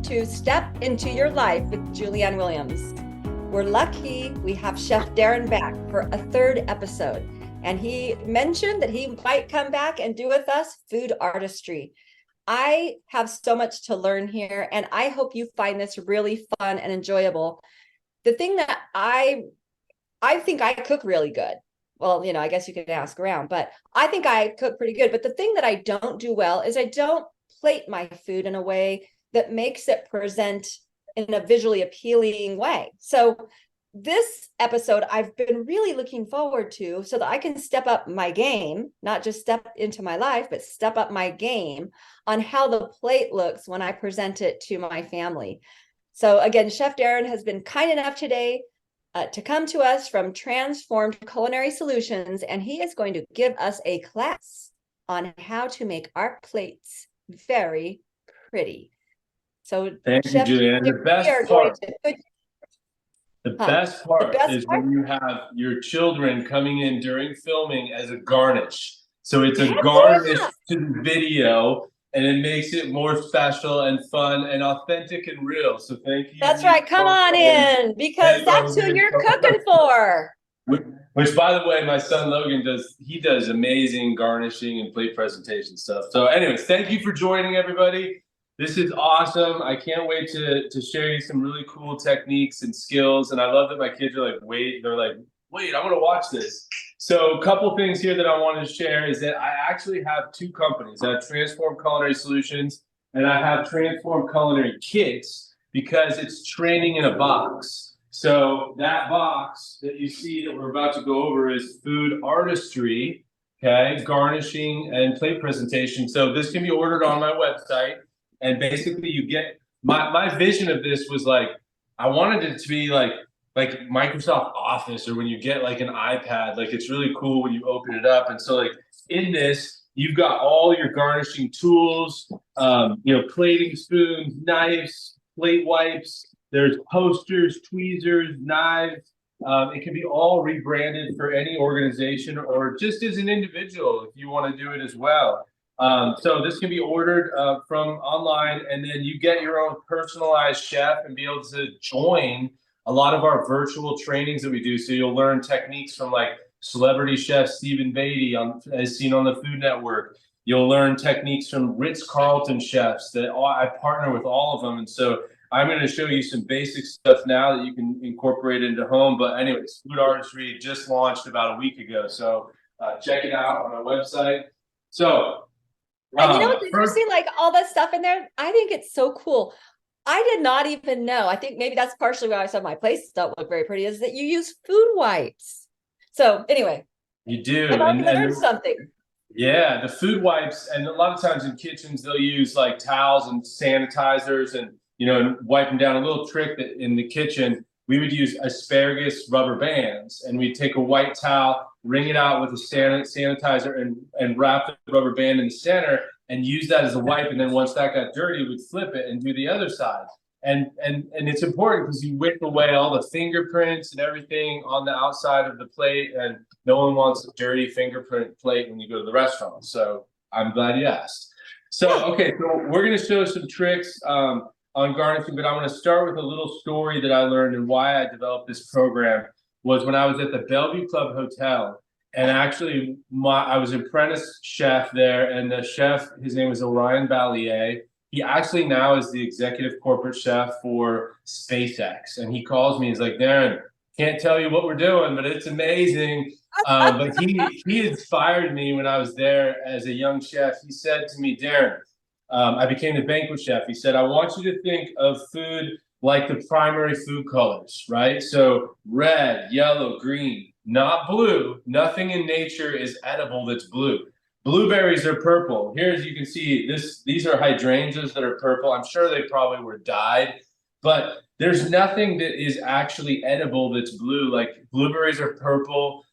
welcome to Step Into Your Life with Julianne Williams. We're lucky we have Chef Darin back for a third episode, and he mentioned that he might come back and do with us food artistry. I have so much to learn here, and I hope you find this really fun and enjoyable. The thing that I think I cook really good. Well, I guess you could ask around, but I think I cook pretty good. But the thing that I don't do well is I don't plate my food in a way that makes it present in a visually appealing way. So this episode I've been really looking forward to so that I can step up my game, not just step into my life, but step up my game on how the plate looks when I present it to my family. So again, Chef Darin has been kind enough today to come to us from Transformed Culinary Solutions, and he is going to give us a class on how to make our plates very pretty. So thank Chef, you, Julianne. The best part is when you have your children coming in during filming as a garnish. So it's a garnish to the video, and it makes it more special and fun and authentic and real. So thank you. That's right. Come on in, because that's who you're cooking for. Which, by the way, my son Logan does amazing garnishing and plate presentation stuff. So anyways, thank you for joining, everybody. This is awesome. I can't wait to share you some really cool techniques and skills. And I love that my kids are wait, I want to watch this. So a couple things here that I wanted to share is that I actually have two companies. I have Transform Culinary Solutions and I have Transform Culinary Kits, because it's training in a box. So that box that you see that we're about to go over is food artistry, okay, garnishing and plate presentation. So this can be ordered on my website. And basically you get, my vision of this was I wanted it to be like Microsoft Office, or when you get an iPad, it's really cool when you open it up. And so in this, you've got all your garnishing tools, plating spoons, knives, plate wipes, there's posters, tweezers, knives. It can be all rebranded for any organization or just as an individual if you want to do it as well. So this can be ordered from online, and then you get your own personalized chef and be able to join a lot of our virtual trainings that we do. So you'll learn techniques from celebrity chef Stephen Beatty as seen on the Food Network. You'll learn techniques from Ritz-Carlton chefs that I partner with all of them. And so I'm going to show you some basic stuff now that you can incorporate into home. But anyways, Food Artistry just launched about a week ago. So check it out on our website. So and did you see all that stuff in there? I think it's so cool. I did not even know. I think maybe that's partially why I said my plates don't look very pretty, is that you use food wipes. So anyway, you do. I learned something. Yeah, the food wipes, and a lot of times in kitchens they'll use towels and sanitizers and and wipe them down. A little trick that in the kitchen we would use asparagus rubber bands, and we'd take a white towel, wring it out with a sanitizer, and wrap the rubber band in the center and use that as a wipe. And then once that got dirty, we'd flip it and do the other side. And it's important because you wipe away all the fingerprints and everything on the outside of the plate, and no one wants a dirty fingerprint plate when you go to the restaurant. So I'm glad you asked. So, okay, so we're going to show some tricks on garnishing, but I'm going to start with a little story that I learned, and why I developed this program was when I was at the Bellevue Club Hotel. And actually, I was an apprentice chef there, and the chef, his name is Orion Ballier. He actually now is the executive corporate chef for SpaceX. And he calls me, he's like, Darin, can't tell you what we're doing, but it's amazing. But he inspired me when I was there as a young chef. He said to me, Darin, I became the banquet chef. He said, I want you to think of food like the primary food colors, right? So red, yellow, green, not blue. Nothing in nature is edible that's blue. Blueberries are purple. Here, as you can see, these are hydrangeas that are purple. I'm sure they probably were dyed, but there's nothing that is actually edible that's blue. Blueberries are purple.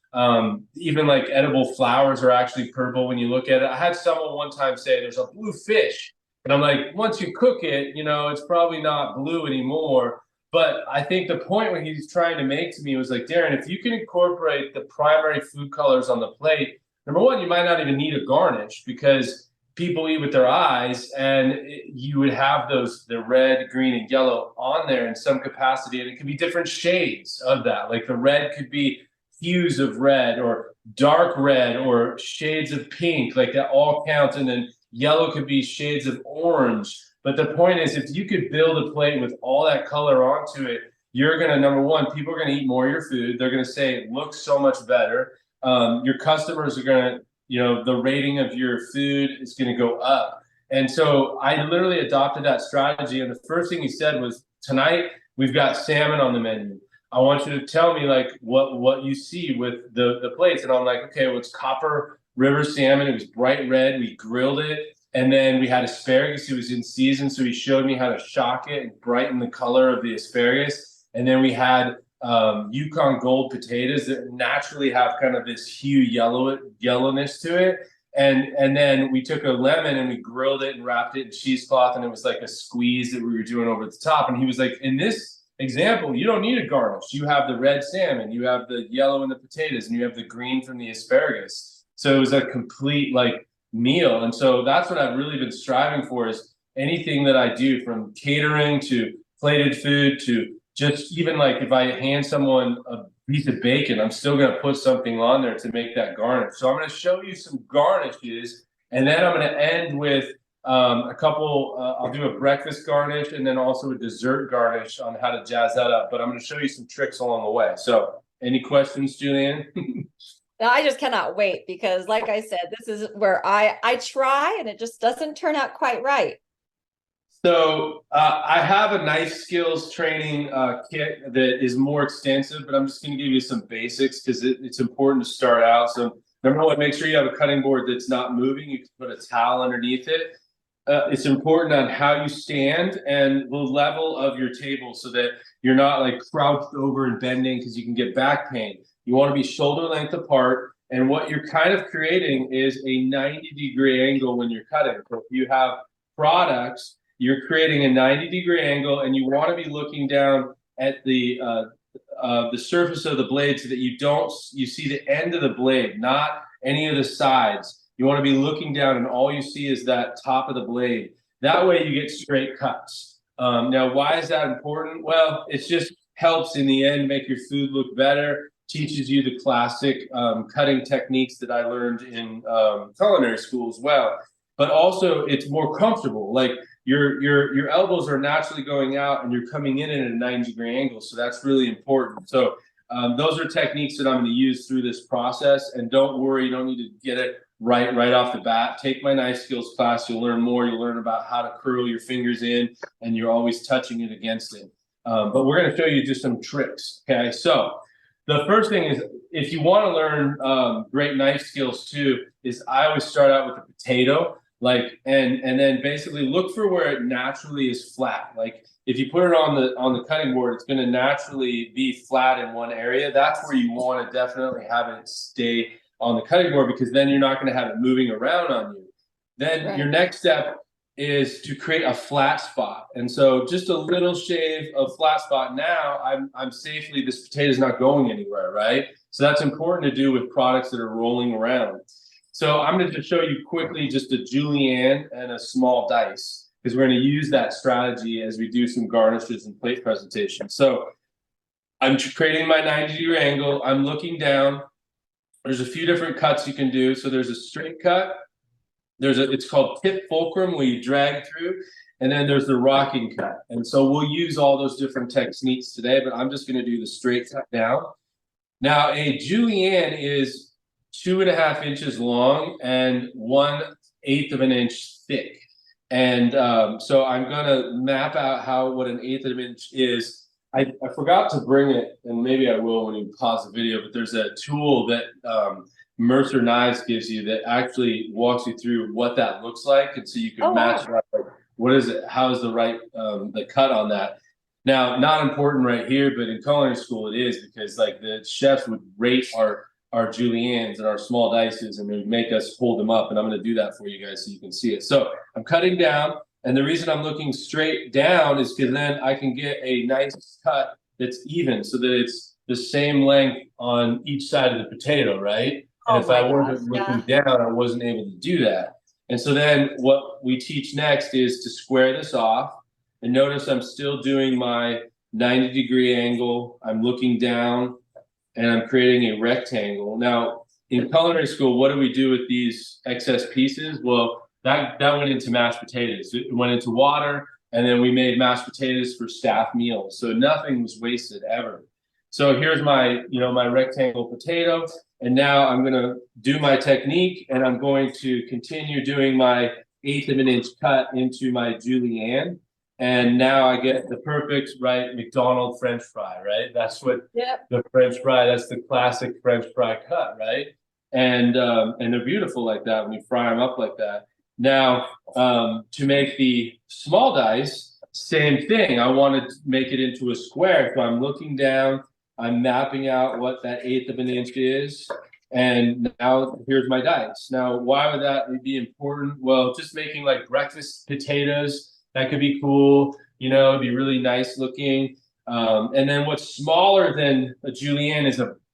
Even edible flowers are actually purple when you look at it. I had someone one time say there's a blue fish, and I'm like, once you cook it, it's probably not blue anymore. But I think the point what he's trying to make to me was Darin, if you can incorporate the primary food colors on the plate, number one, you might not even need a garnish, because people eat with their eyes, and you would have the red, green, and yellow on there in some capacity, and it could be different shades of that. Like the red could be hues of red or dark red or shades of pink, like that all counts. And then yellow could be shades of orange. But the point is, if you could build a plate with all that color onto it, you're gonna, number one, people are gonna eat more of your food. They're gonna say it looks so much better. Your customers are gonna, the rating of your food is gonna go up. And so I literally adopted that strategy. And the first thing he said was, tonight we've got salmon on the menu. I want you to tell me like what you see with the plates. And I'm like, okay, well, it's copper river salmon. It was bright red. We grilled it. And then we had asparagus. It was in season. So he showed me how to shock it and brighten the color of the asparagus. And then we had Yukon Gold potatoes that naturally have kind of this hue yellowness to it. And then we took a lemon and we grilled it and wrapped it in cheesecloth. And it was like a squeeze that we were doing over the top. And he was like, in this example, you don't need a garnish. You have the red salmon, you have the yellow in the potatoes, and you have the green from the asparagus. So it was a complete like meal. And so that's what I've really been striving for, is anything that I do, from catering to plated food to just even like if I hand someone a piece of bacon, I'm still going to put something on there to make that garnish. So I'm going to show you some garnishes, and then I'm going to end with a couple, I'll do a breakfast garnish and then also a dessert garnish on how to jazz that up. But I'm going to show you some tricks along the way. So any questions, Julianne? Now, I just cannot wait, because like I said, this is where I try and it just doesn't turn out quite right. So I have a knife skills training kit that is more extensive, but I'm just going to give you some basics because it's important to start out. So number one, make sure you have a cutting board that's not moving. You can put a towel underneath it. It's important on how you stand and the level of your table so that you're not like crouched over and bending, because you can get back pain. You want to be shoulder length apart. And what you're kind of creating is a 90-degree angle when you're cutting. So if you have products, you're creating a 90-degree angle, and you want to be looking down at the surface of the blade so that you see the end of the blade, not any of the sides. You want to be looking down and all you see is that top of the blade. That way you get straight cuts. Now, why is that important? Well, it just helps in the end make your food look better, teaches you the classic cutting techniques that I learned in culinary school as well. But also it's more comfortable. Like your elbows are naturally going out and you're coming in at a 90-degree angle. So that's really important. So those are techniques that I'm going to use through this process. And don't worry, you don't need to get it right off the bat. Take my knife skills class. You'll learn more. You'll learn about how to curl your fingers in, and you're always touching it against it. But we're going to show you just some tricks. Okay. So the first thing is, if you want to learn great knife skills too, is I always start out with a potato, and then basically look for where it naturally is flat. Like if you put it on the cutting board, it's going to naturally be flat in one area. That's where you want to definitely have it stay on the cutting board, because then you're not going to have it moving around on you. Then your next step is to create a flat spot. And so just a little shave of flat spot. Now I'm safely, this potato is not going anywhere, right? So that's important to do with products that are rolling around. So I'm going to just show you quickly just a julienne and a small dice, because we're going to use that strategy as we do some garnishes and plate presentations. So I'm creating my 90-degree angle. I'm looking down. There's a few different cuts you can do. So there's a straight cut. It's called tip fulcrum, where you drag through, and then there's the rocking cut. And so we'll use all those different techniques today, but I'm just going to do the straight cut down. Now, a julienne is 2.5 inches long and 1/8 of an inch thick. And so I'm going to map out what 1/8 of an inch is. I forgot to bring it, and maybe I will when you pause the video, but there's a tool that Mercer Knives gives you that actually walks you through what that looks like. And so you can match it up. Like, what is it? How is the right, the cut on that? Now, not important right here, but in culinary school it is, because like the chefs would rate our juliennes and our small dices, and they would make us hold them up. And I'm going to do that for you guys so you can see it. So I'm cutting down. And the reason I'm looking straight down is because then I can get a nice cut that's even, so that it's the same length on each side of the potato, right? And if I wasn't looking down, I wasn't able to do that. And so then what we teach next is to square this off. And notice I'm still doing my 90-degree angle. I'm looking down and I'm creating a rectangle. Now, in culinary school, what do we do with these excess pieces? Well, that went into mashed potatoes. It went into water, and then we made mashed potatoes for staff meals. So nothing was wasted ever. So here's my, my rectangle potato. And now I'm going to do my technique, and I'm going to continue doing my 1/8 of an inch cut into my julienne. And now I get the perfect, right, McDonald's French fry, right? That's what the French fry, that's the classic French fry cut, right? And they're beautiful like that when you fry them up like that. Now, to make the small dice, same thing. I want to make it into a square. So I'm looking down, I'm mapping out what that 1/8 of an inch is. And now here's my dice. Now, why would that be important? Well, just making like breakfast potatoes, that could be cool. It'd be really nice looking. And then what's smaller than a julienne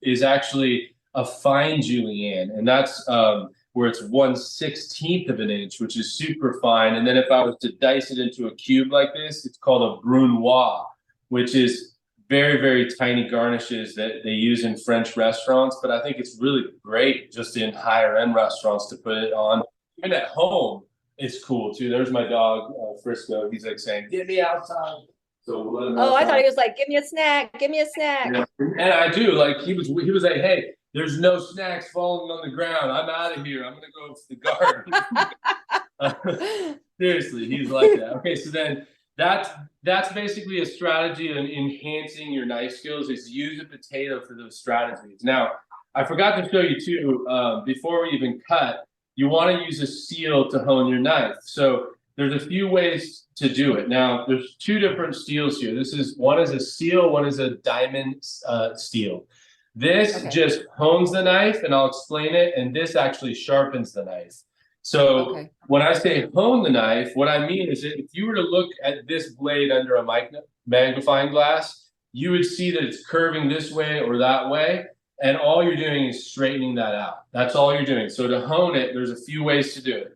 is actually a fine julienne. And that's where it's 1/16 of an inch, which is super fine. And then if I was to dice it into a cube like this, it's called a brunoise, which is very, very tiny garnishes that they use in French restaurants. But I think it's really great just in higher end restaurants to put it on. Even at home, it's cool too. There's my dog, Frisco. He's like saying, "Get me outside." So we'll let him outside. I thought he was like, "Give me a snack, give me a snack." Yeah. And I do. Like he was like, "Hey, there's no snacks falling on the ground. I'm out of here. I'm gonna go to the garden." Seriously, he's like that. Okay, so then that's basically a strategy in enhancing your knife skills, is use a potato for those strategies. Now, I forgot to show you too, before we even cut, you want to use a steel to hone your knife. So there's a few ways to do it. Now, there's 2 different steels here. One is a steel, one is a diamond steel. This just hones the knife, and I'll explain it, and this actually sharpens the knife. So when I say hone the knife, what I mean is that if you were to look at this blade under a magnifying glass, you would see that it's curving this way or that way. And all you're doing is straightening that out. That's all you're doing. So to hone it, there's a few ways to do it.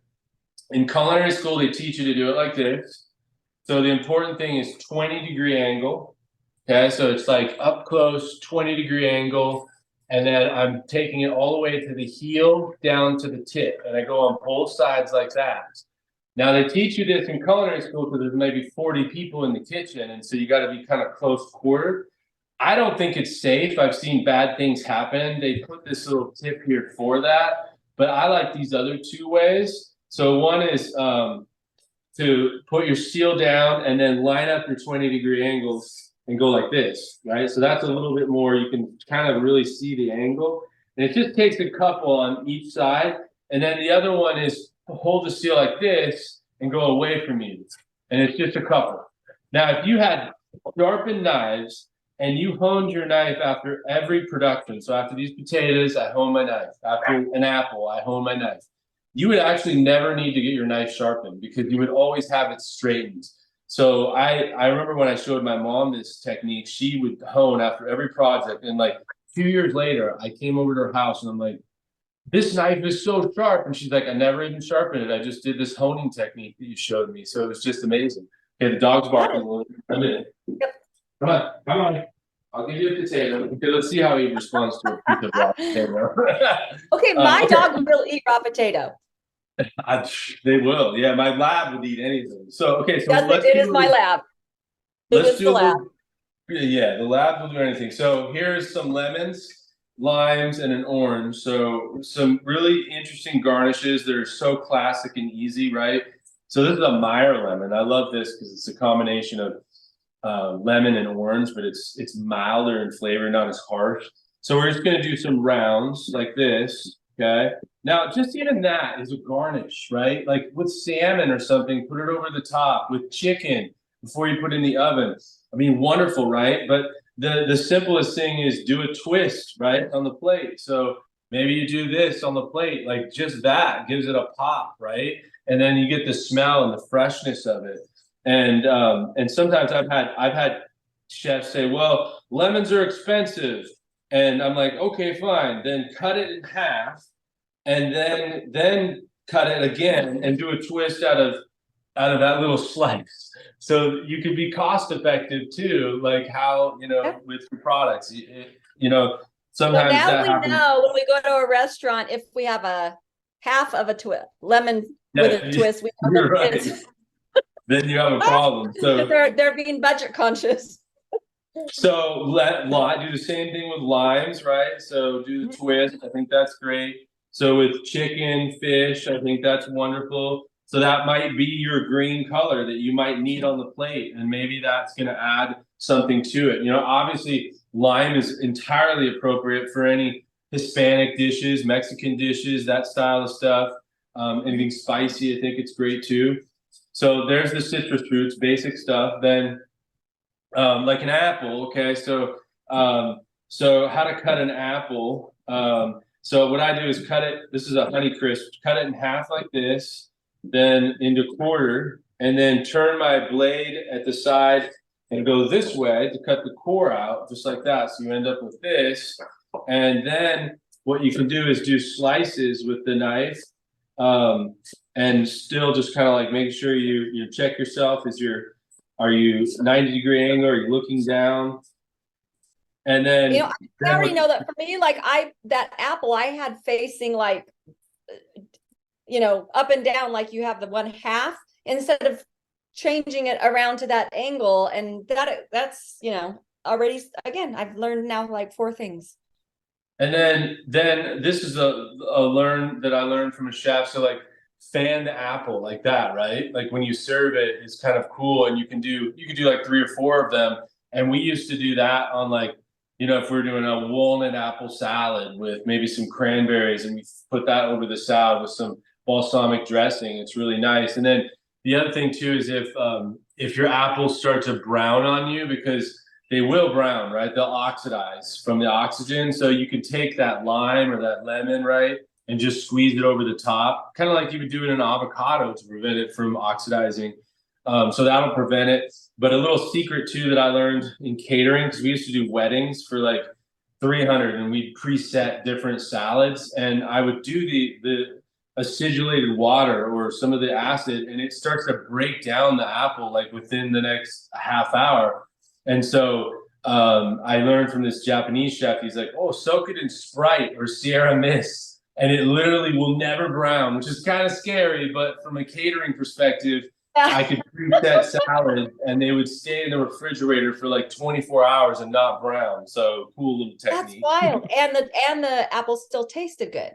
In culinary school, they teach you to do it like this. So the important thing is 20-degree angle. Okay, so it's like up close, 20-degree angle. And then I'm taking it all the way to the heel down to the tip. And I go on both sides like that. Now, they teach you this in culinary school because there's maybe 40 people in the kitchen. And so you got to be kind of close quartered. I don't think it's safe. I've seen bad things happen. They put this little tip here for that, but I like these other 2 ways. So one is to put your steel down and then line up your 20-degree angles and go like this, right? So that's a little bit more, you can kind of really see the angle. And it just takes a couple on each side. And then the other one is to hold the steel like this and go away from you. And it's just a couple. Now, if you had sharpened knives, and you honed your knife after every production. So after these potatoes, I hone my knife. After an apple, I hone my knife. You would actually never need to get your knife sharpened because you would always have it straightened. So I remember when I showed my mom this technique, she would hone after every project. And like 2 years later, I came over to her house and I'm like, "This knife is so sharp." And she's like, "I never even sharpened it. I just did this honing technique that you showed me." So it was just amazing. Okay, the dog's barking a minute. Come on. I'll give you a potato. Okay, let's see how he responds to a piece of raw potato. Okay, my dog will eat raw potato. They will. Yeah, my lab would eat anything. So, okay, so it is my lab. Let's do the lab. Yeah, the lab will do anything. So here's some lemons, limes, and an orange. So some really interesting garnishes that are so classic and easy, right? So this is a Meyer lemon. I love this because it's a combination of lemon and orange, but it's milder in flavor, not as harsh. So we're just going to do some rounds like this. Okay. Now, just even that is a garnish, right? Like with salmon or something, put it over the top. With chicken, before you put it in the oven. I mean, wonderful, right? But the simplest thing is do a twist, right, on the plate. So maybe you do this on the plate, like just that gives it a pop, right? And then you get the smell and the freshness of it. And sometimes I've had chefs say, "Well, lemons are expensive," and I'm like, "Okay, fine. Then cut it in half, and then cut it again and do a twist out of that little slice. So you can be cost effective too, like how, with your products, So sometimes now that we happens. know when we go to a restaurant, if we have a half of a lemon with a twist, we know You're that right. Then you have a problem. So they're being budget conscious. So do the same thing with limes, right? So do the twist. I think that's great. So with chicken, fish, I think that's wonderful. So that might be your green color that you might need on the plate, and maybe that's going to add something to it. Obviously, lime is entirely appropriate for any Hispanic dishes, Mexican dishes, that style of stuff. Anything spicy, I think it's great too. So there's the citrus fruits, basic stuff. Then like an apple. Okay, so how to cut an apple. So what I do is cut it. This is a Honey Crisp. Cut it in half like this, then into quarter, and then turn my blade at the side and go this way to cut the core out, just like that. So you end up with this, and then what you can do is do slices with the knife. And still just kind of like making sure you check yourself. Are you 90-degree angle? Are you looking down? And then I already know that for me, like that apple I had facing like, up and down, like you have the one half instead of changing it around to that angle. And that's, already, again, I've learned now like 4 things. And then this is a learn that I learned from a chef. So like fan the apple like that, right? Like when you serve it, it's kind of cool, and you can do like 3 or 4 of them. And we used to do that on like, if we're doing a walnut apple salad with maybe some cranberries, and we put that over the salad with some balsamic dressing. It's really nice. And then the other thing too is if your apples start to brown on you, because they will brown, right? They'll oxidize from the oxygen. So you can take that lime or that lemon, right, and just squeeze it over the top, kind of like you would do in an avocado to prevent it from oxidizing. So that'll prevent it. But a little secret too that I learned in catering, because we used to do weddings for like 300, and we'd preset different salads, and I would do the acidulated water or some of the acid, and it starts to break down the apple like within the next half hour. And so I learned from this Japanese chef. He's like, "Oh, soak it in Sprite or Sierra Mist, and it literally will never brown," which is kind of scary. But from a catering perspective, I could preset salad, and they would stay in the refrigerator for like 24 hours and not brown. So cool little technique. That's wild. And the apple still tasted good.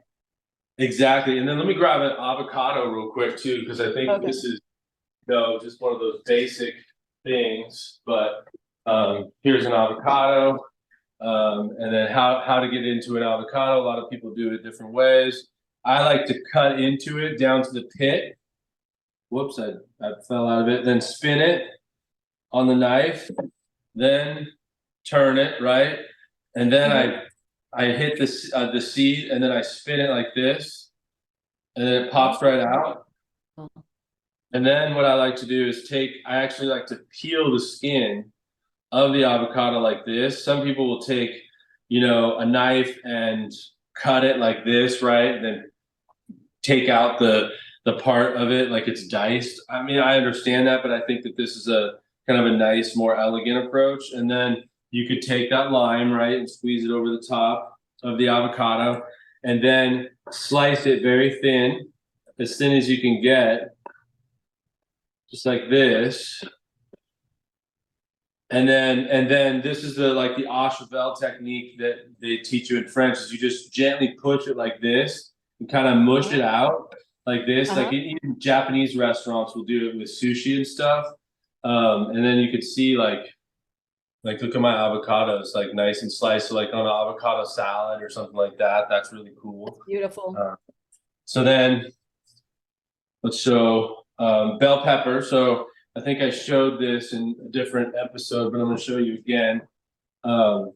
Exactly. And then let me grab an avocado real quick too, because I think this is just one of those basic things. But here's an avocado. And then how to get into an avocado. A lot of people do it different ways. I like to cut into it down to the pit. Whoops, I fell out of it. Then spin it on the knife, then turn it, right? And then I hit the seed, and then I spin it like this, and then it pops right out. And then what I like to do is I actually like to peel the skin of the avocado like this. Some people will take, a knife and cut it like this, right? And then take out the part of it like it's diced. I mean, I understand that, but I think that this is a kind of a nice, more elegant approach. And then you could take that lime, right, and squeeze it over the top of the avocado, and then slice it very thin, as thin as you can get, just like this. And then this is the Achevel technique that they teach you in French, is you just gently push it like this and kind of mush it out like this. Like even Japanese restaurants will do it with sushi and stuff. And then you could see like look at my avocados, like nice and sliced, so like on an avocado salad or something like that. That's really cool. Beautiful. So then let's show bell pepper. So I think I showed this in a different episode, but I'm going to show you again. So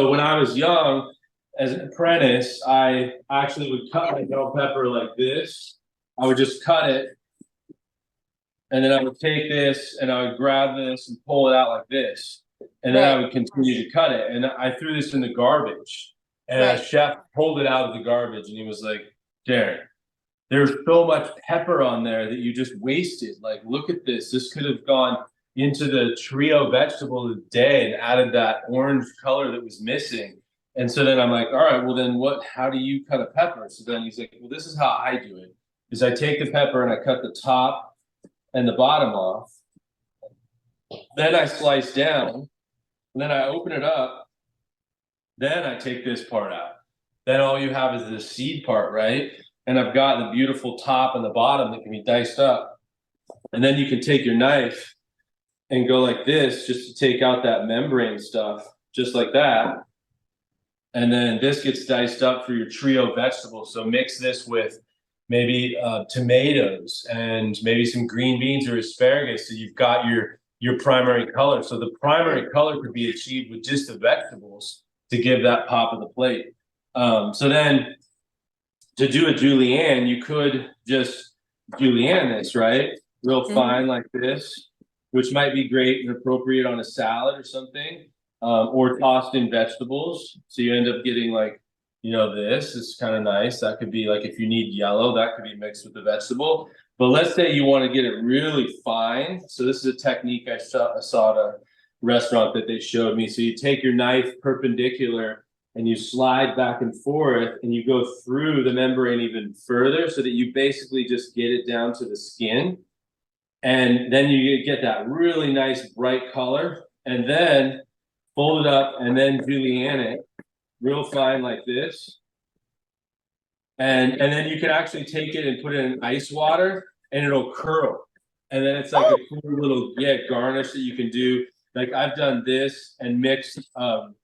when I was young, as an apprentice, I actually would cut my bell pepper like this. I would just cut it, and then I would take this and I would grab this and pull it out like this. And then I would continue to cut it. And I threw this in the garbage. And a chef pulled it out of the garbage, and he was like, "Darin, there's so much pepper on there that you just wasted. Like, look at this. This could have gone into the trio vegetable of the day and added that orange color that was missing. And so then I'm like, all right, well then how do you cut a pepper? So then he's like, well, this is how I do it, is I take the pepper and I cut the top and the bottom off. Then I slice down, and then I open it up. Then I take this part out. Then all you have is the seed part, right? And I've got the beautiful top and the bottom that can be diced up. And then you can take your knife and go like this just to take out that membrane stuff, just like that. And then this gets diced up for your trio vegetables. So mix this with maybe tomatoes and maybe some green beans or asparagus. So you've got your primary color. So the primary color could be achieved with just the vegetables to give that pop of the plate. So then to do a julienne, you could just julienne this, right? Real fine like this, which might be great and appropriate on a salad or something, or tossed in vegetables. So you end up getting like, you know, this is kind of nice. That could be like, if you need yellow, that could be mixed with the vegetable. But let's say you want to get it really fine. So this is a technique I saw at a restaurant that they showed me. So you take your knife perpendicular and you slide back and forth and you go through the membrane even further so that you basically just get it down to the skin. And then you get that really nice bright color, and then fold it up and then julienne it real fine like this. And then you can actually take it and put it in ice water and it'll curl. And then it's like a cool little garnish that you can do. Like I've done this and mixed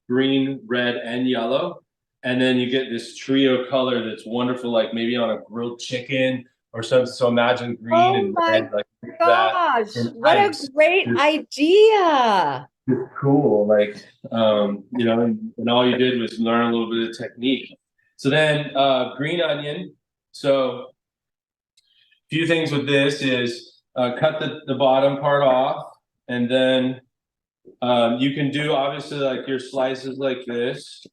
green, red, and yellow. And then you get this trio color that's wonderful, like maybe on a grilled chicken or something. So imagine green and red, like gosh, that. what a great idea. It's cool. Like, you know, and all you did was learn a little bit of technique. So then green onion. So a few things with this is cut the bottom part off, and then you can do obviously like your slices like this,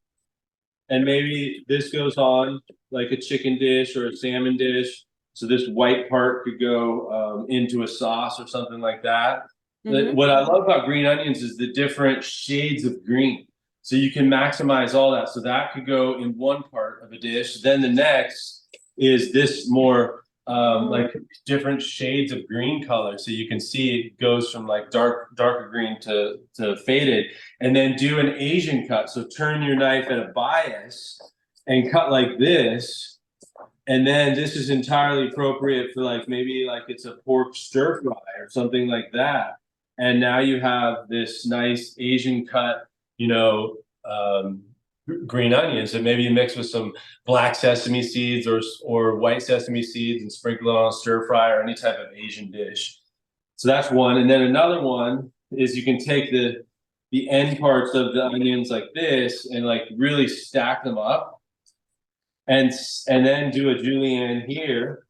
and maybe this goes on like a chicken dish or a salmon dish. So this white part could go into a sauce or something like that. What I love about green onions is the different shades of green. So you can maximize all that. So that could go in one part of a dish. Then the next is this more like different shades of green color. So you can see it goes from like darker green to faded. And then do an Asian cut. So turn your knife at a bias and cut like this. And then this is entirely appropriate for like maybe like it's a pork stir fry or something like that. And now you have this nice Asian cut, you know, green onions that maybe you mix with some black sesame seeds or white sesame seeds and sprinkle it on a stir fry or any type of Asian dish. So that's one. And then another one is you can take the end parts of the onions like this and like really stack them up and then do a julienne here.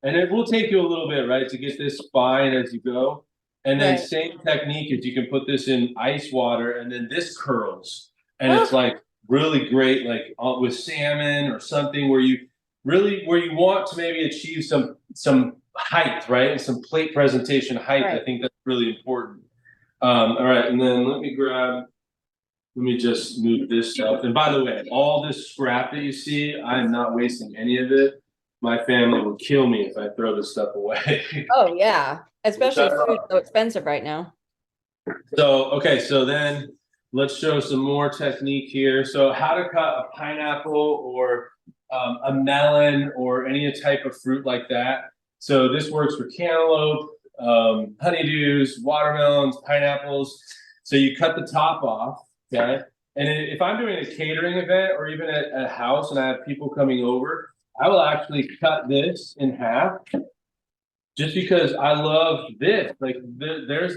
And it will take you a little bit, right, to get this fine as you go. And then same technique is you can put this in ice water and then this curls. And it's like really great, like with salmon or something where you want to maybe achieve some height, right? And some plate presentation height. I think that's really important. All right, and then let me just move this stuff. And by the way, all this scrap that you see, I am not wasting any of it. My family will kill me if I throw this stuff away. Oh yeah, especially food so expensive right now. So okay, so then let's show some more technique here. So how to cut a pineapple or a melon or any type of fruit like that. So this works for cantaloupe, honeydews, watermelons, pineapples. So you cut the top off, okay? And if I'm doing a catering event or even at a house and I have people coming over, I will actually cut this in half just because I love this. Like there's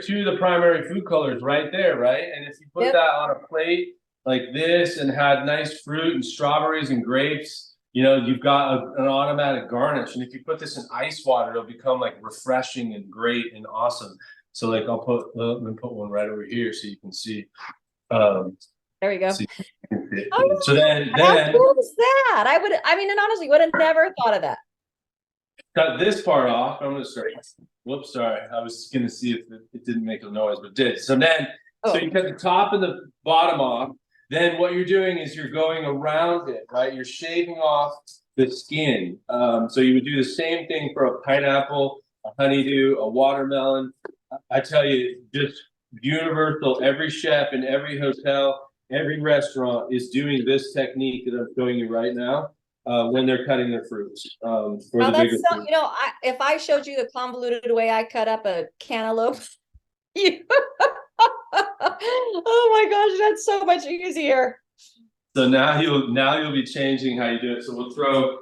two of the primary food colors right there, right? And if you put that on a plate like this and had nice fruit and strawberries and grapes, you know, you've got an automatic garnish. And if you put this in ice water, it'll become like refreshing and great and awesome. So like let me put one right over here so you can see. There you go. So, Oh, so then, how cool is that? I mean, and honestly, would have never thought of that. cut this part off. I'm gonna start. Whoops, sorry. I was gonna see if it didn't make a noise, but it did. So then, so you cut the top and the bottom off. Then what you're doing is you're going around it, right? You're shaving off the skin. So you would do the same thing for a pineapple, a honeydew, a watermelon. I tell you, just universal. Every chef in every hotel, every restaurant is doing this technique that I'm showing you right now when they're cutting their fruits. For Now the bigger that's so, fruits. if I showed you the convoluted way I cut up a cantaloupe, you, oh my gosh, that's so much easier. So now you'll be changing how you do it. So we'll throw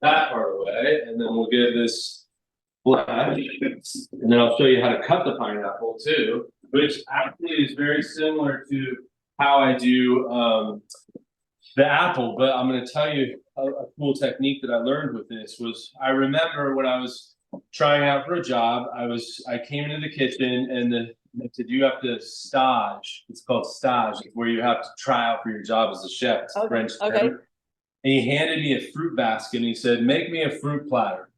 that part away, and then we'll get this flash, and then I'll show you how to cut the pineapple too, which actually is very similar to how I do the apple. But I'm going to tell you a cool technique that I learned with this was I remember when I was trying out for a job, I came into the kitchen and they said you have to stage. It's called stage, where you have to try out for your job as a chef. It's a French term. And he handed me a fruit basket and he said, "Make me a fruit platter."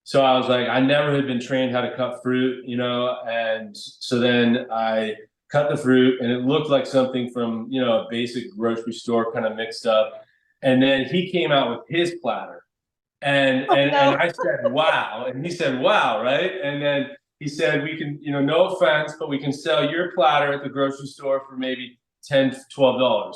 So I was like, I never had been trained how to cut fruit, you know, and so then I cut the fruit and it looked like something from, you know, a basic grocery store kind of mixed up. And then he came out with his platter. And I said, wow. And he said, wow, right? And then he said, we can, you know, no offense, but we can sell your platter at the grocery store for maybe $10, $12.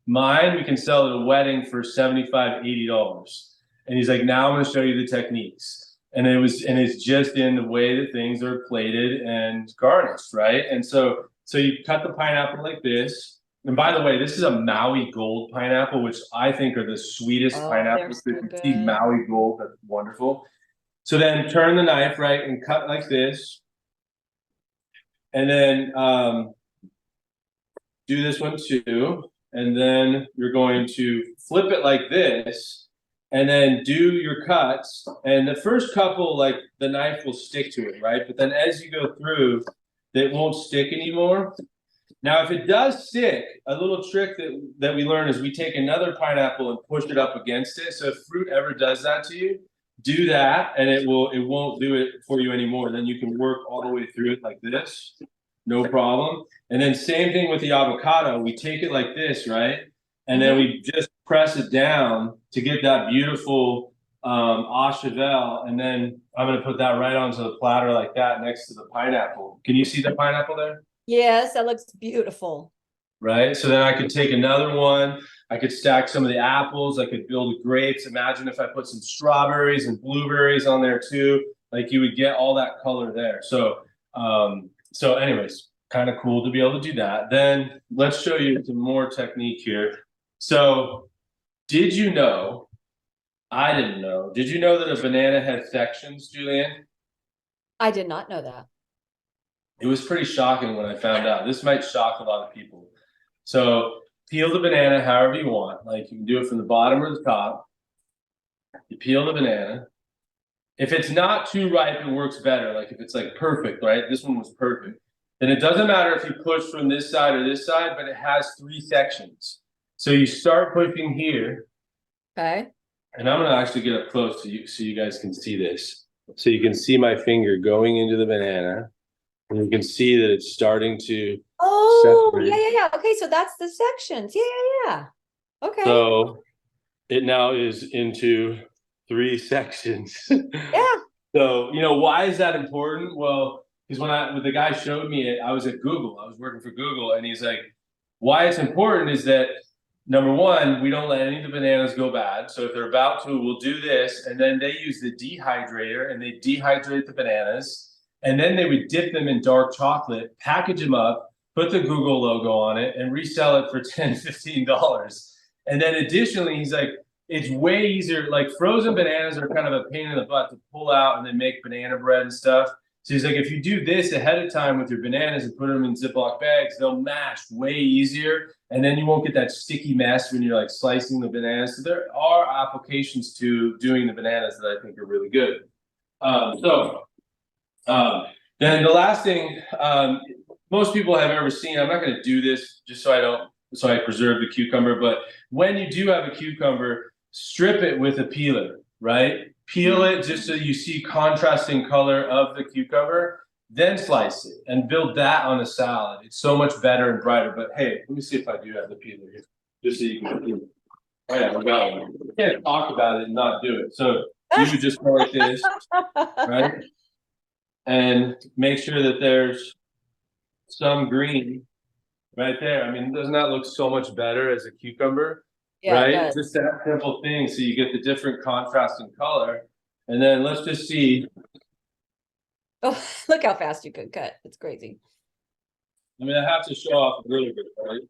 Mine, we can sell at a wedding for $75, $80. And he's like, now I'm going to show you the techniques. And it's just in the way that things are plated and garnished, right? And so you cut the pineapple like this. And by the way, this is a Maui Gold pineapple, which I think are the sweetest pineapples. If you see Maui Gold, that's wonderful. So then turn the knife, right, and cut like this. And then do this one too. And then you're going to flip it like this. And then do your cuts. And the first couple, like the knife will stick to it, right? But then as you go through, it won't stick anymore. Now, if it does stick, a little trick that we learn is we take another pineapple and push it up against it. So if fruit ever does that to you, do that and it won't do it for you anymore. Then you can work all the way through it like this, no problem. And then same thing with the avocado. We take it like this, right? And then we just press it down to get that beautiful au cheval. And then I'm going to put that right onto the platter like that next to the pineapple. Can you see the pineapple there? Yes, that looks beautiful. Right. So then I could take another one. I could stack some of the apples. I could build grapes. Imagine if I put some strawberries and blueberries on there too. Like you would get all that color there. So anyways, kind of cool to be able to do that. Then let's show you some more technique here. So did you know, I didn't know, did you know that a banana has sections, Julianne? I did not know that. It was pretty shocking when I found out. This might shock a lot of people. So peel the banana however you want. Like you can do it from the bottom or the top. You peel the banana. If it's not too ripe, it works better. Like if it's like perfect, right? This one was perfect. Then it doesn't matter if you push from this side or this side, but it has 3 sections. So you start pushing here. Okay. And I'm going to actually get up close to you so you guys can see this. So you can see my finger going into the banana. And you can see that it's starting to separate. Yeah. Okay, so that's the sections. Yeah. Okay. So it now is into 3 sections. Yeah. So, you know, why is that important? Well, because when the guy showed me it, I was at Google. I was working for Google, and he's like, why it's important is that number one, we don't let any of the bananas go bad. So if they're about to, we'll do this. And then they use the dehydrator and they dehydrate the bananas. And then they would dip them in dark chocolate, package them up, put the Google logo on it, and resell it for $10, $15. And then additionally, he's like, it's way easier. Like frozen bananas are kind of a pain in the butt to pull out and then make banana bread and stuff. So he's like, if you do this ahead of time with your bananas and put them in Ziploc bags, they'll mash way easier. And then you won't get that sticky mess when you're like slicing the bananas. So there are applications to doing the bananas that I think are really good. Then the last thing, most people have ever seen. I'm not going to do this just so I preserve the cucumber. But when you do have a cucumber, strip it with a peeler, right? Peel it just so you see contrasting color of the cucumber, then slice it and build that on a salad. It's so much better and brighter. But hey, let me see if I do have the peeler here, just so you can see. Oh yeah, I got one. You can't talk about it and not do it. So you would just go like this, right? And make sure that there's some green right there. I mean, doesn't that look so much better as a cucumber? Yeah, it Right? does. Just that simple thing. So you get the different contrast in color. And then let's just see. Oh, look how fast you could cut. It's crazy. I mean, I have to show off a little bit, right?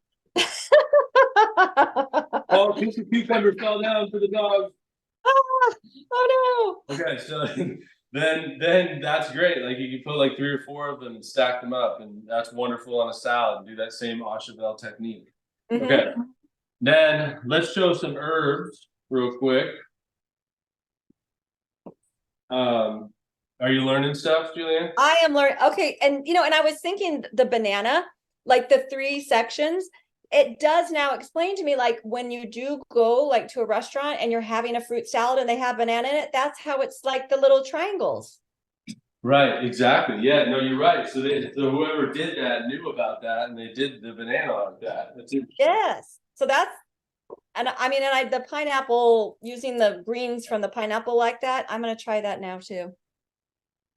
Oh, a piece of cucumber fell down for the dog. Oh no. Okay, so then that's great. Like you can put like 3 or 4 of them and stack them up, and that's wonderful on a salad. Do that same au cheval technique. Okay, then let's show some herbs real quick. Are you learning stuff, Julian? I am learning. Okay. And, and I was thinking the banana, like the 3 sections, it does now explain to me, like when you do go like to a restaurant and you're having a fruit salad and they have banana in it, that's how it's like the little triangles. Right, exactly. Yeah, no, you're right. So whoever did that knew about that, and they did the banana like that. That's interesting. Yes. So that's, and I mean, and the pineapple, using the greens from the pineapple like that, I'm going to try that now too.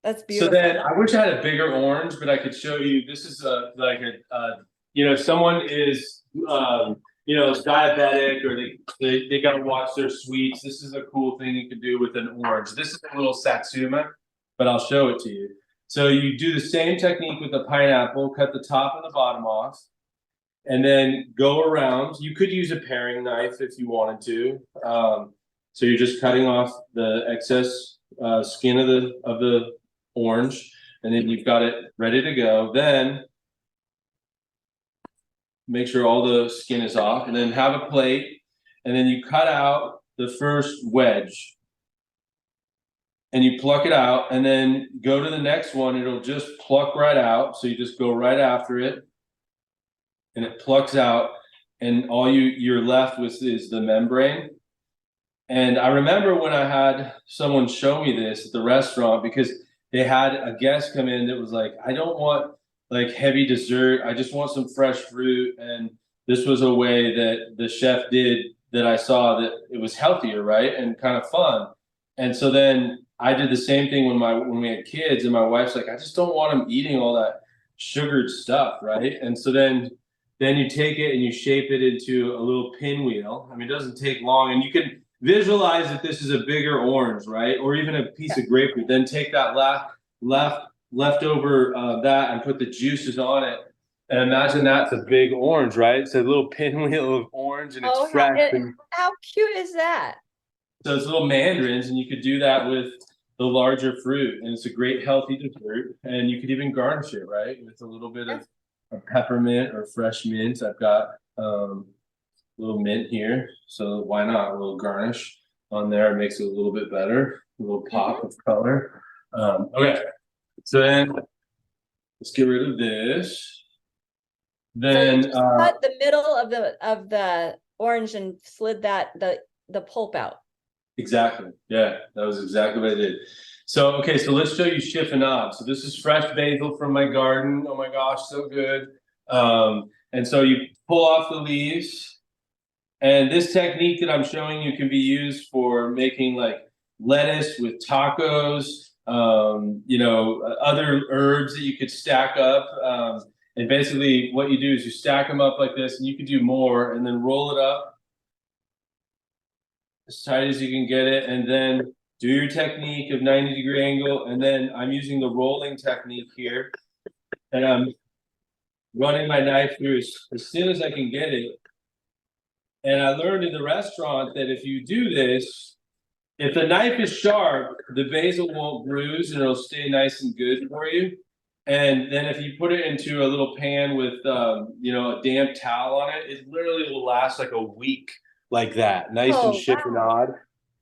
That's So beautiful. then I wish I had a bigger orange, but I could show you. This is someone is, diabetic, or they got to watch their sweets. This is a cool thing you can do with an orange. This is a little satsuma, but I'll show it to you. So you do the same technique with the pineapple, cut the top and the bottom off, and then go around. You could use a paring knife if you wanted to. So you're just cutting off the excess skin of the orange, and then you've got it ready to go. Then make sure all the skin is off, and then have a plate, and then you cut out the first wedge, and you pluck it out, and then go to the next one. It'll just pluck right out. So you just go right after it, and it plucks out, and all you're left with is the membrane. And I remember when I had someone show me this at the restaurant, because they had a guest come in that was like, I don't want like heavy dessert. I just want some fresh fruit. And this was a way that the chef did that I saw that it was healthier, right? And kind of fun. And so then I did the same thing when we had kids, and my wife's like, I just don't want them eating all that sugared stuff, right? And so then you take it and you shape it into a little pinwheel. I mean, it doesn't take long, and you can visualize that this is a bigger orange, right? Or even a piece of grapefruit. Then take that leftover that and put the juices on it. And imagine that's a big orange, right? It's a little pinwheel of orange, and it's fresh. How cute is that? So it's little mandarins, and you could do that with the larger fruit, and it's a great healthy dessert. And you could even garnish it, right, with a little bit of peppermint or fresh mint. I've got little mint here, so why not a little garnish on there? It makes it a little bit better, a little pop of color. Okay, so then let's get rid of this. Then so cut the middle of the orange and slid the pulp out. Exactly. Yeah, that was exactly what I did. So okay, so let's show you chiffonade. So this is fresh basil from my garden. Oh my gosh, so good. And so you pull off the leaves. And this technique that I'm showing you can be used for making like lettuce with tacos, other herbs that you could stack up. And basically what you do is you stack them up like this, and you could do more, and then roll it up as tight as you can get it. And then do your technique of 90-degree angle. And then I'm using the rolling technique here, and I'm running my knife through as soon as I can get it. And I learned in the restaurant that if you do this, if the knife is sharp, the basil won't bruise, and it'll stay nice and good for you. And then if you put it into a little pan with, a damp towel on it, it literally will last like a week like that, nice and chiffonade. Wow.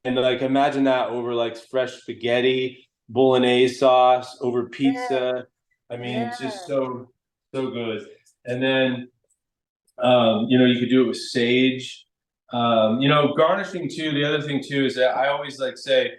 And like imagine that over like fresh spaghetti, bolognese sauce, over pizza. I mean, it's just so So good. And then, you could do it with sage. Garnishing too. The other thing too is that I always like say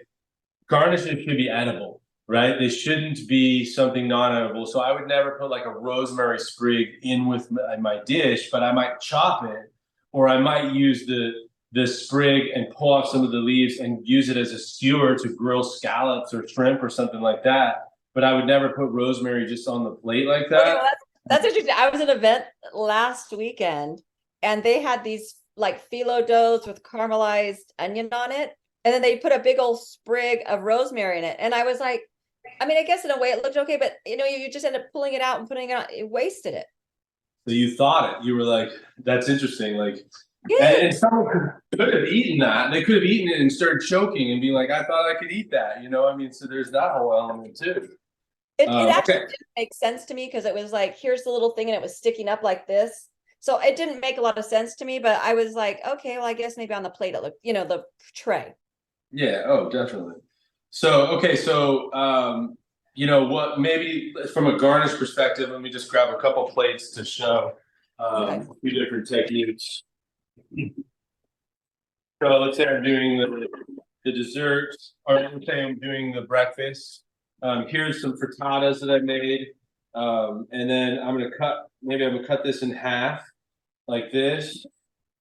garnishes should be edible, right? They shouldn't be something non-edible. So I would never put like a rosemary sprig in with my dish, but I might chop it, or I might use the sprig and pull off some of the leaves and use it as a skewer to grill scallops or shrimp or something like that. But I would never put rosemary just on the plate like that. Okay, well, that's interesting. I was at an event last weekend and they had these like phyllo doughs with caramelized onion on it. And then they put a big old sprig of rosemary in it. And I was like, I mean, I guess in a way it looked okay, but you just end up pulling it out and putting it on, it wasted it. So you thought it. You were like, that's interesting. Like, Yeah. and someone could have eaten that. They could have eaten it and started choking and being like, I thought I could eat that. I mean, so there's that whole element too. It actually Okay. didn't make sense to me because it was like, here's the little thing and it was sticking up like this. So it didn't make a lot of sense to me, but I was like, okay, well, I guess maybe on the plate it looked, the tray. Yeah. Oh, definitely. So, okay. So, what maybe from a garnish perspective, let me just grab a couple plates to show Okay. a few different techniques. So let's say I'm doing the desserts, or let's say I'm doing the breakfast. Here's some frittatas that I made. And then I'm gonna cut this in half like this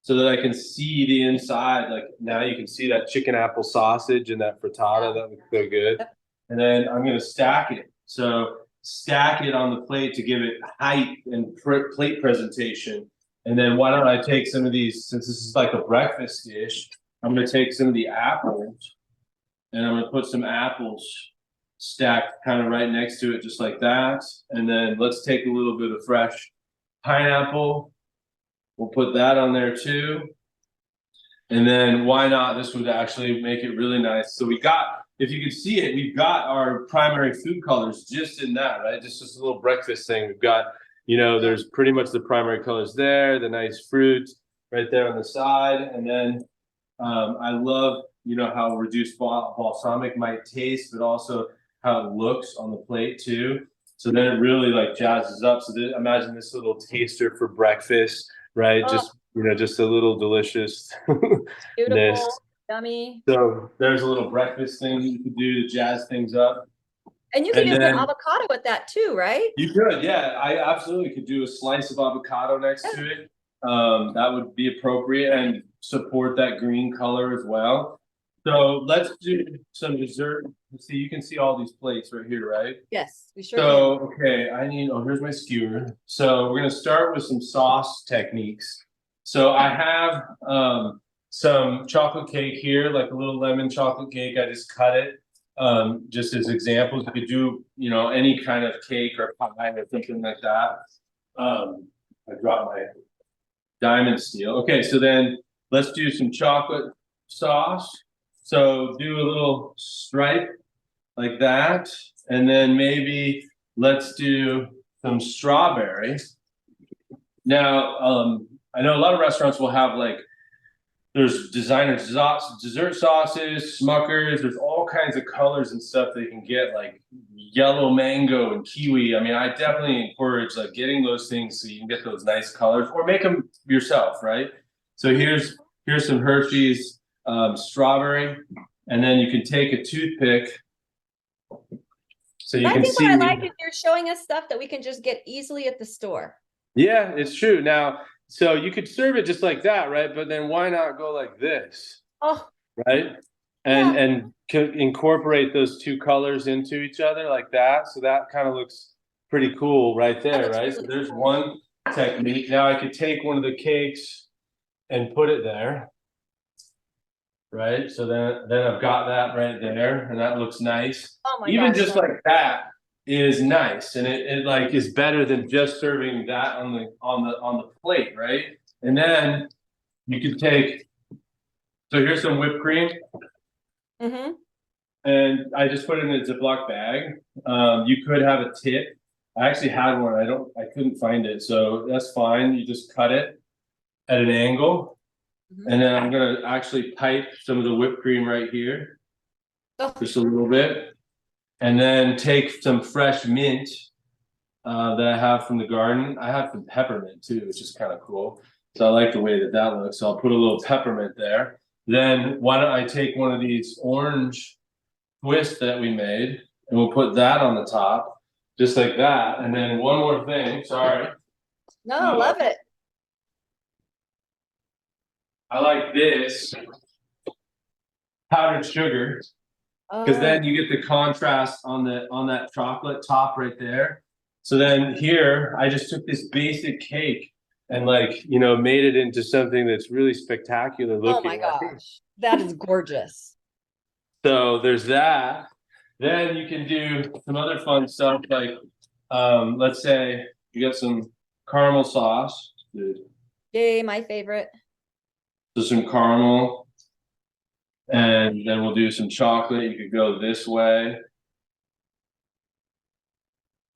so that I can see the inside. Like now you can see that chicken apple sausage and that frittata. That looks so good. And then I'm gonna stack it. So stack it on the plate to give it height and plate presentation. And then why don't I take some of these, since this is like a breakfast dish, I'm gonna take some of the apples and I'm gonna put some apples stacked kind of right next to it, just like that. And then let's take a little bit of fresh pineapple. We'll put that on there too. And then why not? This would actually make it really nice. So if you can see it, we've got our primary food colors just in that, right? Just a little breakfast thing. We've got, there's pretty much the primary colors there, the nice fruit right there on the side. And then I love, how reduced balsamic might taste, but also how it looks on the plate too. So then it really like jazzes up. So imagine this little taster for breakfast, right? Oh. Just a little delicious. Beautiful, yummy. So there's a little breakfast thing you could do to jazz things up. And you can just put avocado with that too, right? You could, yeah. I absolutely could do a slice of avocado next to it. That would be appropriate and support that green color as well. So let's do some dessert. See, you can see all these plates right here, right? Yes, we sure So, okay, here's my skewer. So we're gonna start with some sauce techniques. So I have some chocolate cake here, like a little lemon chocolate cake. I just cut it just as examples. You could do, any kind of cake or pie or something like that. I dropped my diamond steel. Okay, so then let's do some chocolate sauce. So do a little stripe like that. And then maybe let's do some strawberry. Now, I know a lot of restaurants will have there's designer dessert sauces, Smuckers, there's all kinds of colors and stuff they can get, like yellow mango and kiwi. I mean, I definitely encourage getting those things so you can get those nice colors or make them yourself, right? So here's some Hershey's strawberry, and then you can take a toothpick so you can see. I think what I like is you're showing us stuff that we can just get easily at the store. Yeah, it's true. Now, so you could serve it just like that, right? But then why not go like this? Oh, right? And incorporate those two colors into each other like that. So that kind of looks pretty cool right there, right? So there's one technique. Now I could take one of the cakes and put it there. Right, so then I've got that right there, and that looks nice. Oh my Even gosh, just like that is nice, and it like is better than just serving that on the plate, right? And then you could take. So here's some whipped cream, and I just put it in a Ziploc bag. You could have a tip. I actually had one. I couldn't find it, so that's fine. You just cut it at an angle. And then I'm gonna actually pipe some of the whipped cream right here, just a little bit, and then take some fresh mint that I have from the garden. I have some peppermint too, which is kind of cool. So I like the way that that looks. So I'll put a little peppermint there. Then why don't I take one of these orange twists that we made and we'll put that on the top, just like that. And then one more thing, sorry. No, love it. I like this powdered sugar because Oh, then you get the contrast on that chocolate top right there. So then here I just took this basic cake and like made it into something that's really spectacular oh my looking. gosh. That is gorgeous. So there's that. Then you can do some other fun stuff like let's say you got some caramel sauce. Yay, my favorite. So some caramel. And then we'll do some chocolate. You could go this way.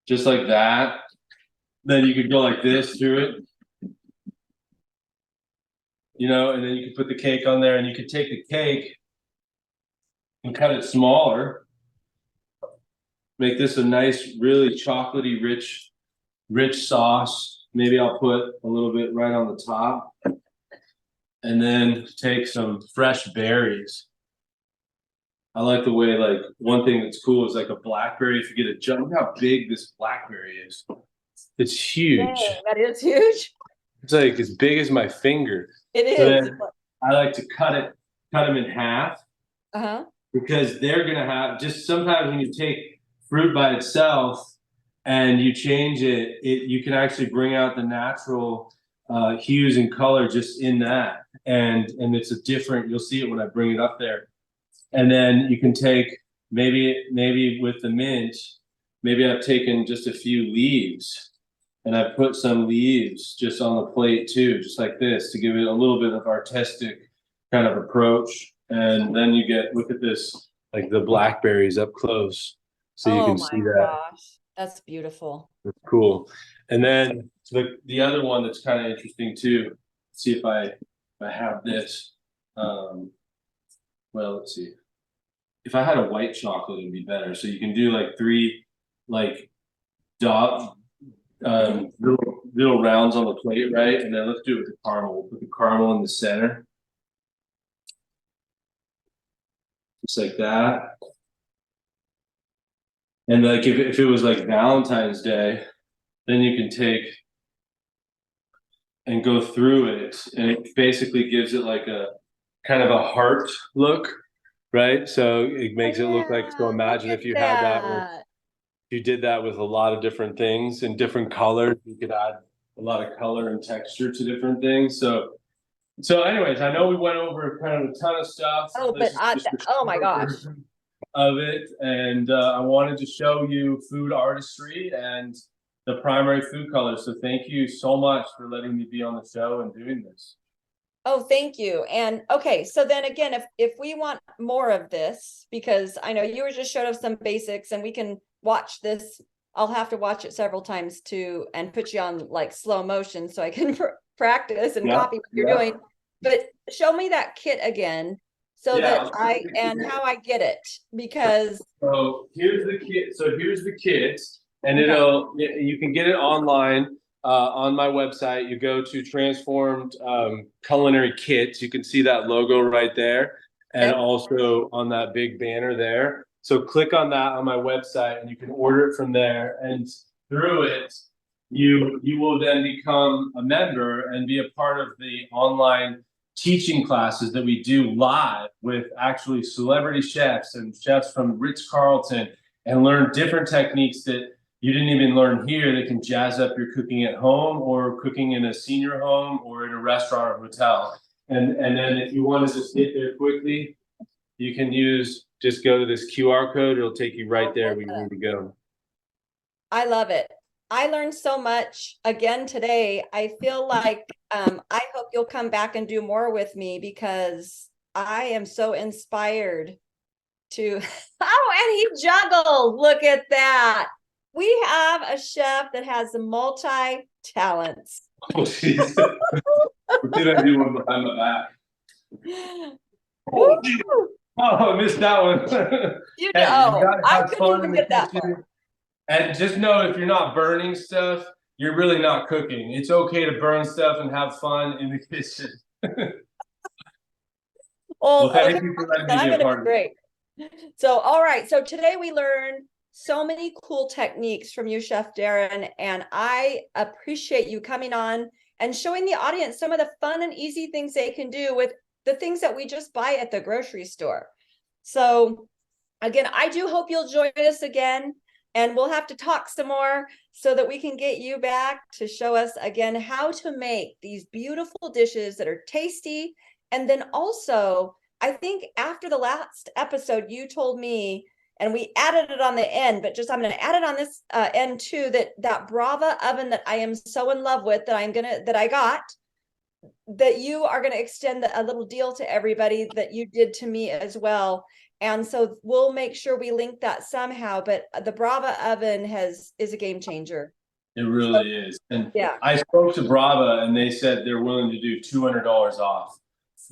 Just like that. Then you could go like this through it. And then you could put the cake on there and you could take the cake and cut it smaller. Make this a nice, really chocolatey, rich sauce. Maybe I'll put a little bit right on the top. And then take some fresh berries. I like the way, like, one thing that's cool is like a blackberry. If you get a jug, look how big this blackberry is. It's huge. Dang, that is huge. It's like as big as my finger. It is. So then I like to cut them in half. Uh-huh. Because they're gonna have just sometimes when you take fruit by itself and you change it, you can actually bring out the natural hues and color just in that. And it's a different, you'll see it when I bring it up there. And then you can take maybe with the mint, maybe I've taken just a few leaves and I put some leaves just on the plate too, just like this, to give it a little bit of artistic kind of approach. And then you look at this, like the blackberries up close. So you can see that. Gosh, that's beautiful. That's cool. And then the other one that's kind of interesting too, see if I have this. Well, let's see. If I had a white chocolate, it'd be better. So you can do like 3 like dot little rounds on the plate, right? And then let's do it with the caramel. We'll put the caramel in the center. Just like that. And like if it was like Valentine's Day, then you can take and go through it, and it basically gives it like a kind of a heart look, right? So it makes it look like, so imagine if you had that if you did that with a lot of different things in different colors, you could add a lot of color and texture to different things. So anyways, I know we went over kind of a ton of stuff. Oh, but oh my gosh. Of it, and I wanted to show you food artistry and the primary food colors. So thank you so much for letting me be on the show and doing this. Oh, thank you. And okay, so then again, if we want more of this, because I know you were just showed us some basics and we can watch this. I'll have to watch it several times too and put you on like slow motion so I can practice and copy what you're doing. But show me that kit again so that and how I get it, because so here's the kit. And you can get it online on my website. You go to Transformed Culinary Kits. You can see that logo right there, and also on that big banner there. So click on that on my website, and you can order it from there. And through it, you will then become a member and be a part of the online teaching classes that we do live with actually celebrity chefs and chefs from Ritz-Carlton, and learn different techniques that you didn't even learn here that can jazz up your cooking at home or cooking in a senior home or in a restaurant or hotel. And then if you want to just get there quickly, you can just go to this QR code. It'll take you right there where you need to go. I love it. I learned so much again today. I feel like I hope you'll come back and do more with me, because I am so inspired to and he juggled. Look at that. We have a chef that has multi talents. Oh, jeez. What did I do one behind my back? Oh, I missed that one. I couldn't even get that far. And just know if you're not burning stuff, you're really not cooking. It's okay to burn stuff and have fun in the kitchen. Well, Well, okay, thank you for letting me I'm be a gonna be part of it. great. So, all right. So today we learned so many cool techniques from you, Chef Darin, and I appreciate you coming on and showing the audience some of the fun and easy things they can do with the things that we just buy at the grocery store. So again, I do hope you'll join us again, and we'll have to talk some more so that we can get you back to show us again how to make these beautiful dishes that are tasty. And then also, I think after the last episode, you told me, and we added it on the end, but just I'm going to add it on this end too, that Brava oven that I am so in love with that I got, that you are going to extend a little deal to everybody that you did to me as well. And so we'll make sure we link that somehow, but the Brava oven is a game changer. It really is. And Yeah. I spoke to Brava and they said they're willing to do $200 off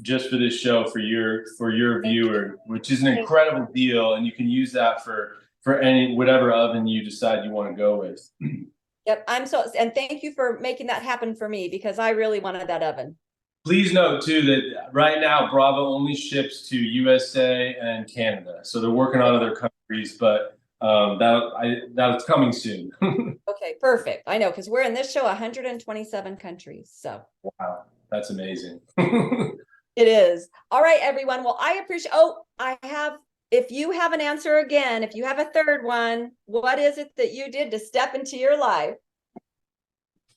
just for this show for your viewer, which is an incredible deal. And you can use that for any whatever oven you decide you want to go with. Yep. And thank you for making that happen for me, because I really wanted that oven. Please note too that right now Brava only ships to USA and Canada, so they're working on other countries, but that's coming soon. Okay, perfect. I know, because we're in this show 127 countries. So Wow, that's amazing. it is. All right, everyone. Well, I appreciate. Oh, if you have an answer again, if you have a third one, what is it that you did to step into your life?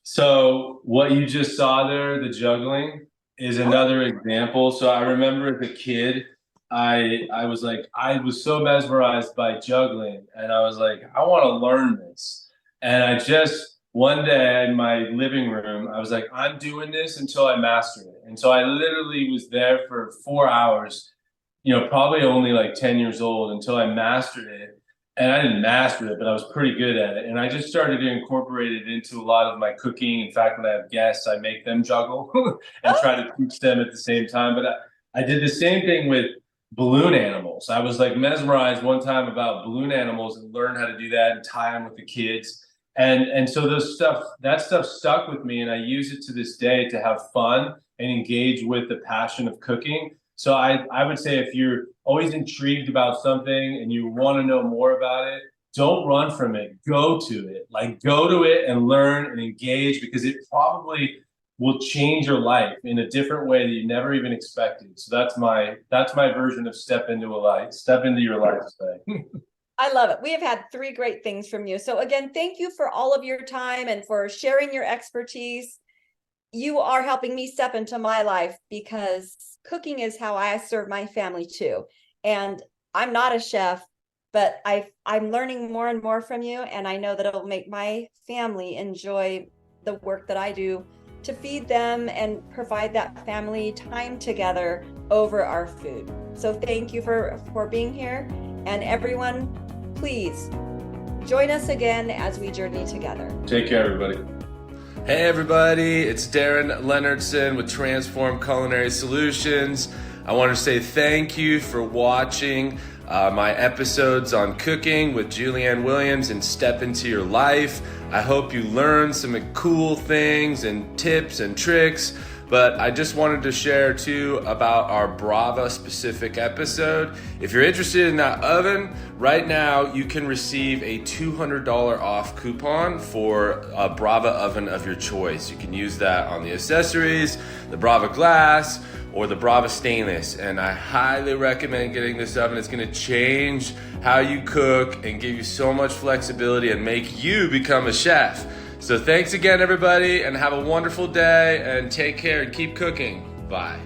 So what you just saw there, the juggling, is another example. So I remember as a kid, I was like, I was so mesmerized by juggling, and I was like, I want to learn this. And I just one day in my living room, I was like, I'm doing this until I master it. And so I literally was there for 4 hours, probably only like 10 years old, until I mastered it. And I didn't master it, but I was pretty good at it. And I just started to incorporate it into a lot of my cooking. In fact, when I have guests, I make them juggle and try to teach them at the same time. But I did the same thing with balloon animals. I was like mesmerized one time about balloon animals and learned how to do that and tie them with the kids. And so that stuff stuck with me, and I use it to this day to have fun and engage with the passion of cooking. So I would say if you're always intrigued about something and you want to know more about it, don't run from it. Go to it. Like, go to it and learn and engage, because it probably will change your life in a different way that you never even expected. So that's my version of step into your life today. I love it. We have had 3 great things from you. So again, thank you for all of your time and for sharing your expertise. You are helping me step into my life, because cooking is how I serve my family too. And I'm not a chef, but I'm learning more and more from you. And I know that it'll make my family enjoy the work that I do to feed them and provide that family time together over our food. So thank you for being here. And everyone, please join us again as we journey together. Take care, everybody. Hey everybody, it's Darin Leonardson with Transform Culinary Solutions. I want to say thank you for watching my episodes on cooking with Julianne Williams and Step Into Your Life. I hope you learned some cool things and tips and tricks. But I just wanted to share too about our Brava specific episode. If you're interested in that oven, right now you can receive a $200 off coupon for a Brava oven of your choice. You can use that on the accessories, the Brava glass, or the Brava stainless. And I highly recommend getting this oven. It's gonna change how you cook and give you so much flexibility and make you become a chef. So thanks again, everybody, and have a wonderful day, and take care and keep cooking. Bye.